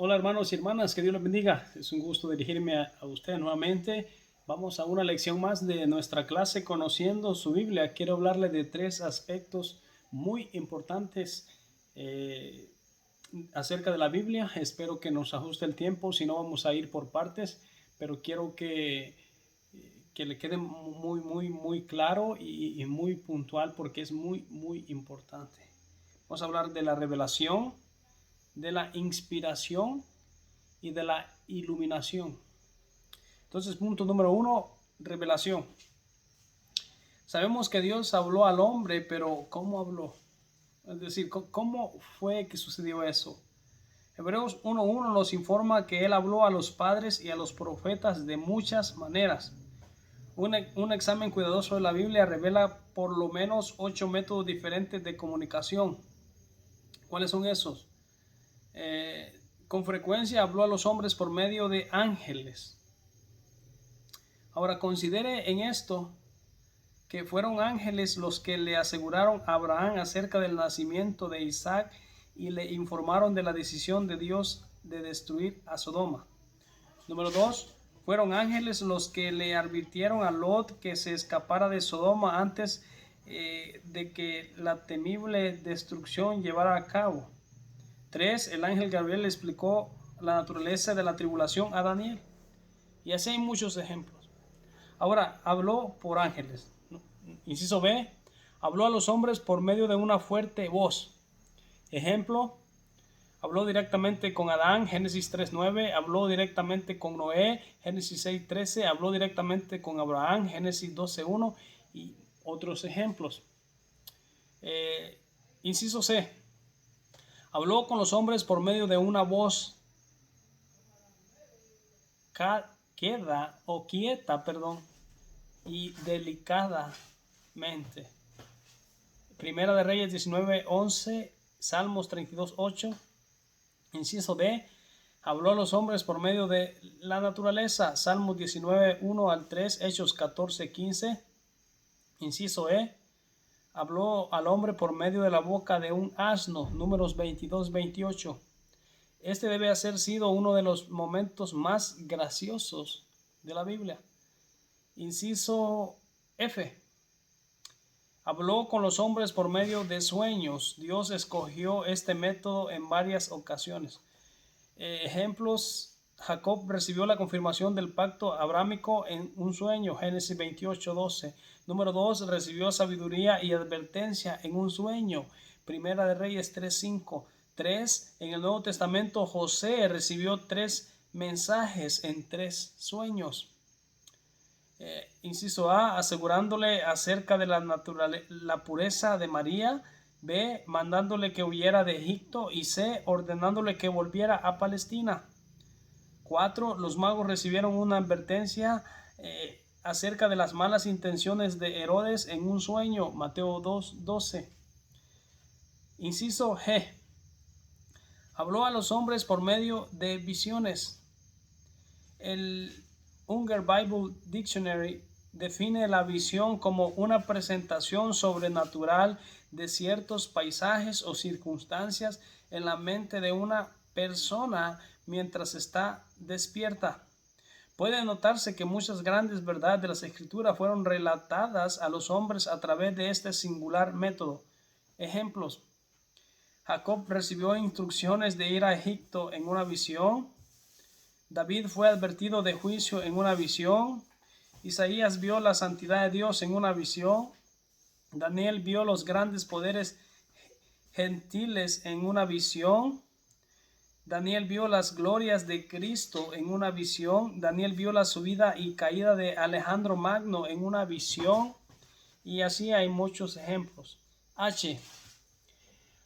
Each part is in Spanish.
Hola hermanos y hermanas, que Dios les bendiga. Es un gusto dirigirme a usted nuevamente. Vamos a una lección más de nuestra clase Conociendo su Biblia. Quiero hablarle de tres aspectos muy importantes acerca de la Biblia. Espero que nos ajuste el tiempo, si no vamos a ir por partes, pero quiero que le quede muy claro y muy puntual porque es muy importante. Vamos a hablar de la revelación, de la inspiración y de la iluminación. Entonces, punto número uno, revelación. Sabemos que Dios habló al hombre, pero ¿cómo habló? Es decir, ¿cómo fue que sucedió eso? Hebreos 1.1 nos informa que Él habló a los padres y a los profetas de muchas maneras. Un examen cuidadoso de la Biblia revela por lo menos 8 métodos diferentes de comunicación. ¿Cuáles son esos? Con frecuencia habló a los hombres por medio de ángeles. Ahora considere en esto que fueron ángeles los que le aseguraron a Abraham acerca del nacimiento de Isaac y le informaron de la decisión de Dios de destruir a Sodoma. Número 2. Fueron ángeles los que le advirtieron a Lot que se escapara de Sodoma antes de que la temible destrucción llevara a cabo. 3. El ángel Gabriel le explicó la naturaleza de la tribulación a Daniel. Y así hay muchos ejemplos. Ahora, habló por ángeles. Inciso B, habló a los hombres por medio de una fuerte voz. Ejemplo, habló directamente con Adán, Génesis 3.9, habló directamente con Noé, Génesis 6.13, habló directamente con Abraham, Génesis 12.1 y otros ejemplos. Inciso C, habló con los hombres por medio de una voz quieta y delicadamente. Primera de Reyes 19:11, Salmos 32:8. Inciso D, habló a los hombres por medio de la naturaleza, Salmos 19:1 al 3, Hechos 14:15. Inciso E, habló al hombre por medio de la boca de un asno, Números 22:28. Este debe haber sido uno de los momentos más graciosos de la Biblia. Inciso F, habló con los hombres por medio de sueños. Dios escogió este método en varias ocasiones. Ejemplos, Jacob recibió la confirmación del pacto abrámico en un sueño, Génesis 28:12. Número 2, recibió sabiduría y advertencia en un sueño, Primera de Reyes 3:5. 3, en el Nuevo Testamento José recibió 3 mensajes en 3 sueños. Inciso A, asegurándole acerca de la pureza de María. B, mandándole que huyera de Egipto. Y C, ordenándole que volviera a Palestina. 4, los magos recibieron una advertencia acerca de las malas intenciones de Herodes en un sueño, Mateo 2:12. Inciso G, habló a los hombres por medio de visiones. El Unger Bible Dictionary define la visión como una presentación sobrenatural de ciertos paisajes o circunstancias en la mente de una persona mientras está despierta. Puede notarse que muchas grandes verdades de las Escrituras fueron relatadas a los hombres a través de este singular método. Ejemplos: Jacob recibió instrucciones de ir a Egipto en una visión. David fue advertido de juicio en una visión. Isaías vio la santidad de Dios en una visión. Daniel vio los grandes poderes gentiles en una visión. Daniel vio las glorias de Cristo en una visión. Daniel vio la subida y caída de Alejandro Magno en una visión. Y así hay muchos ejemplos. H,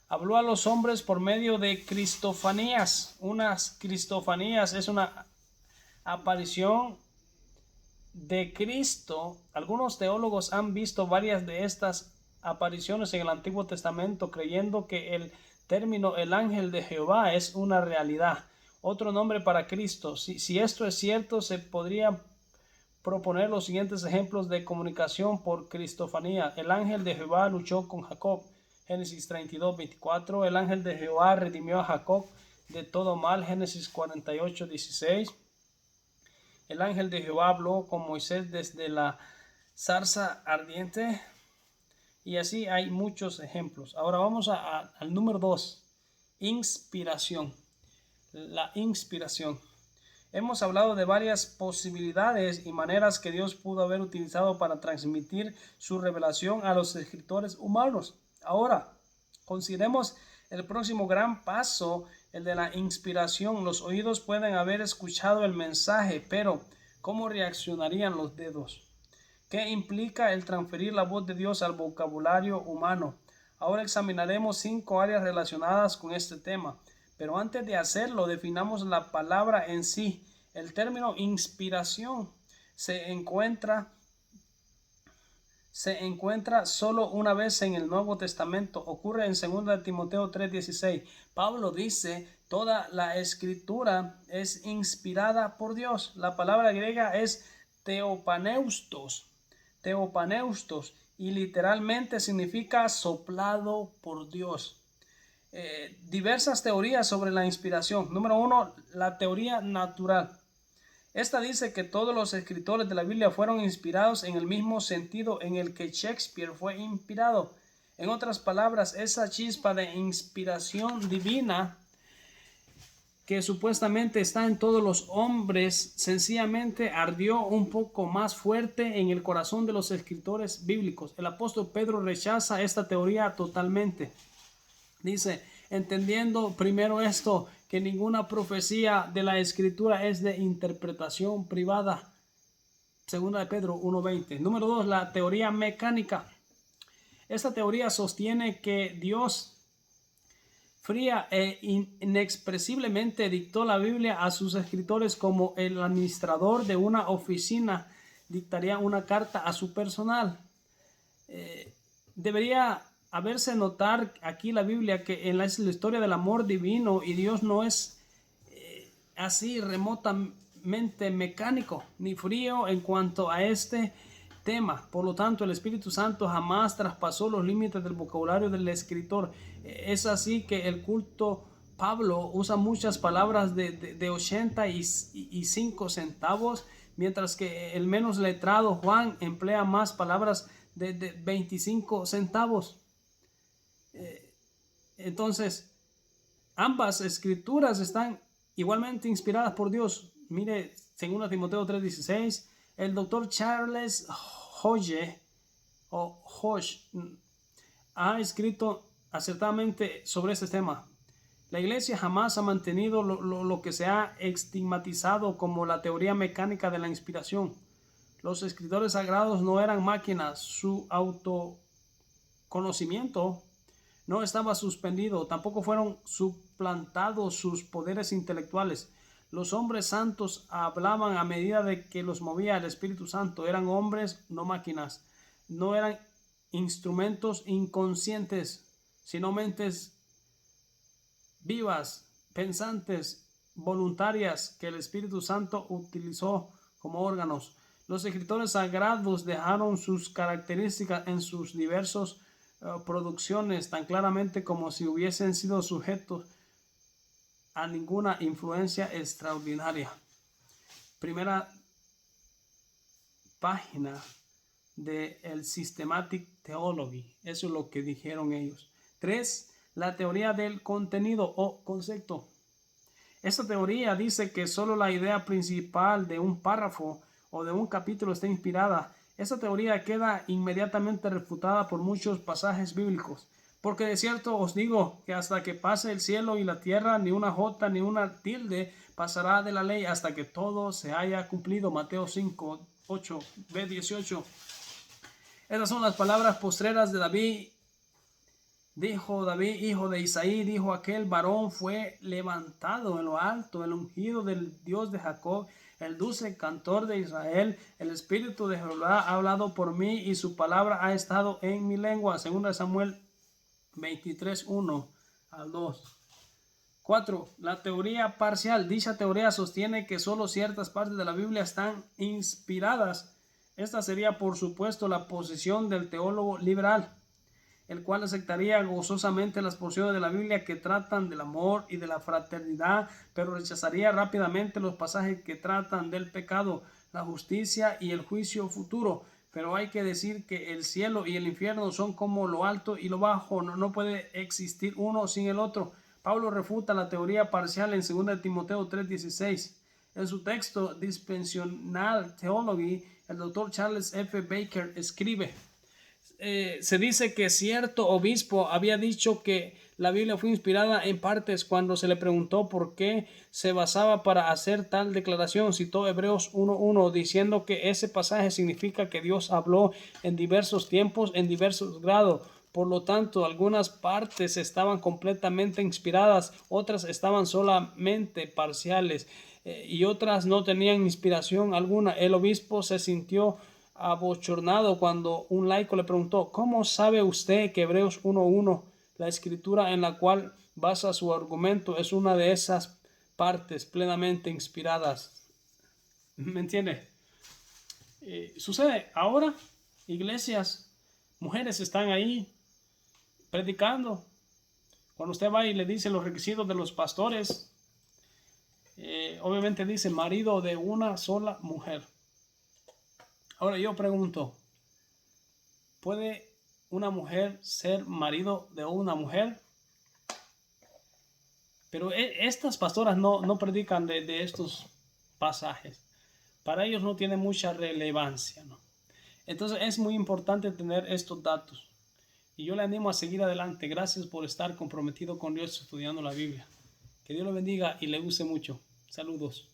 habló a los hombres por medio de cristofanías. Unas cristofanías es una aparición de Cristo. Algunos teólogos han visto varias de estas apariciones en el Antiguo Testamento, creyendo que el término el ángel de Jehová es una realidad, otro nombre para Cristo. Si esto es cierto, se podría proponer los siguientes ejemplos de comunicación por cristofanía. El ángel de Jehová luchó con Jacob, Génesis 32:24. El ángel de Jehová redimió a Jacob, de todo mal. Génesis 48:16. El ángel de Jehová habló con Moisés desde la zarza ardiente. Y así hay muchos ejemplos. Ahora vamos al número 2. Inspiración. La inspiración. Hemos hablado de varias posibilidades y maneras que Dios pudo haber utilizado para transmitir su revelación a los escritores humanos. Ahora, consideremos el próximo gran paso, el de la inspiración. Los oídos pueden haber escuchado el mensaje, pero ¿cómo reaccionarían los dedos? ¿Qué implica el transferir la voz de Dios al vocabulario humano? Ahora examinaremos 5 áreas relacionadas con este tema. Pero antes de hacerlo, definamos la palabra en sí. El término inspiración se encuentra solo una vez en el Nuevo Testamento. Ocurre en 2 Timoteo 3:16. Pablo dice, toda la escritura es inspirada por Dios. La palabra griega es teopaneustos, y literalmente significa soplado por Dios. Diversas teorías sobre la inspiración. Número 1, la teoría natural. Esta dice que todos los escritores de la Biblia fueron inspirados en el mismo sentido en el que Shakespeare fue inspirado. En otras palabras, esa chispa de inspiración divina que supuestamente está en todos los hombres, sencillamente ardió un poco más fuerte en el corazón de los escritores bíblicos. El apóstol Pedro rechaza esta teoría totalmente. Dice, entendiendo primero esto, que ninguna profecía de la escritura es de interpretación privada. 2 Pedro 1:20. Número 2, la teoría mecánica. Esta teoría sostiene que Dios fría e inexpresiblemente dictó la Biblia a sus escritores como el administrador de una oficina dictaría una carta a su personal. Debería haberse notar aquí la Biblia que en la historia del amor divino y Dios no es así remotamente mecánico ni frío en cuanto a este tema. Por lo tanto, el Espíritu Santo jamás traspasó los límites del vocabulario del escritor. Es así que el culto Pablo usa muchas palabras de 85 centavos, mientras que el menos letrado Juan emplea más palabras de 25 centavos. Entonces, ambas escrituras están igualmente inspiradas por Dios. Mire, 2 Timoteo 3:16, el doctor Charles Hodge ha escrito acertadamente sobre este tema. La iglesia jamás ha mantenido lo que se ha estigmatizado como la teoría mecánica de la inspiración. Los escritores sagrados no eran máquinas, su autoconocimiento no estaba suspendido, tampoco fueron suplantados sus poderes intelectuales. Los hombres santos hablaban a medida de que los movía el Espíritu Santo. Eran hombres, no máquinas. No eran instrumentos inconscientes, sino mentes vivas, pensantes, voluntarias que el Espíritu Santo utilizó como órganos. Los escritores sagrados dejaron sus características en sus diversos producciones tan claramente como si hubiesen sido sujetos a ninguna influencia extraordinaria. Primera página de el Systematic Theology. Eso es lo que dijeron ellos. 3. La teoría del contenido o concepto. Esta teoría dice que solo la idea principal de un párrafo o de un capítulo está inspirada. Esta teoría queda inmediatamente refutada por muchos pasajes bíblicos. Porque de cierto os digo que hasta que pase el cielo y la tierra, ni una jota ni una tilde pasará de la ley hasta que todo se haya cumplido. Mateo 5:8, B18. Estas son las palabras postreras de David. Dijo David, hijo de Isaí, dijo aquel varón fue levantado en lo alto, el ungido del Dios de Jacob, el dulce cantor de Israel. El Espíritu de Jehová ha hablado por mí y su palabra ha estado en mi lengua. 2 Samuel 23:1 al 2. 4. La teoría parcial. Dicha teoría sostiene que solo ciertas partes de la Biblia están inspiradas. Esta sería, por supuesto, la posición del teólogo liberal. el cual aceptaría gozosamente las porciones de la Biblia que tratan del amor y de la fraternidad, pero rechazaría rápidamente los pasajes que tratan del pecado, la justicia y el juicio futuro. Pero hay que decir que el cielo y el infierno son como lo alto y lo bajo, no puede existir uno sin el otro. Pablo refuta la teoría parcial en 2 Timoteo 3:16. En su texto Dispensational Theology, el doctor Charles F. Baker escribe: se dice que cierto obispo había dicho que la Biblia fue inspirada en partes. Cuando se le preguntó por qué se basaba para hacer tal declaración, citó Hebreos 1:1 diciendo que ese pasaje significa que Dios habló en diversos tiempos, en diversos grados. Por lo tanto, algunas partes estaban completamente inspiradas, otras estaban solamente parciales, y otras no tenían inspiración alguna. El obispo se sintió abochornado cuando un laico le preguntó: ¿cómo sabe usted que Hebreos 1:1, la escritura en la cual basa su argumento, es una de esas partes plenamente inspiradas? ¿Me entiende? Sucede ahora, iglesias, mujeres están ahí predicando. Cuando usted va y le dice los requisitos de los pastores, obviamente dice marido de una sola mujer. Ahora yo pregunto, ¿puede una mujer ser marido de una mujer? Pero estas pastoras no predican de estos pasajes. Para ellos no tiene mucha relevancia, ¿no? Entonces es muy importante tener estos datos. Y yo le animo a seguir adelante. Gracias por estar comprometido con Dios estudiando la Biblia. Que Dios lo bendiga y le use mucho. Saludos.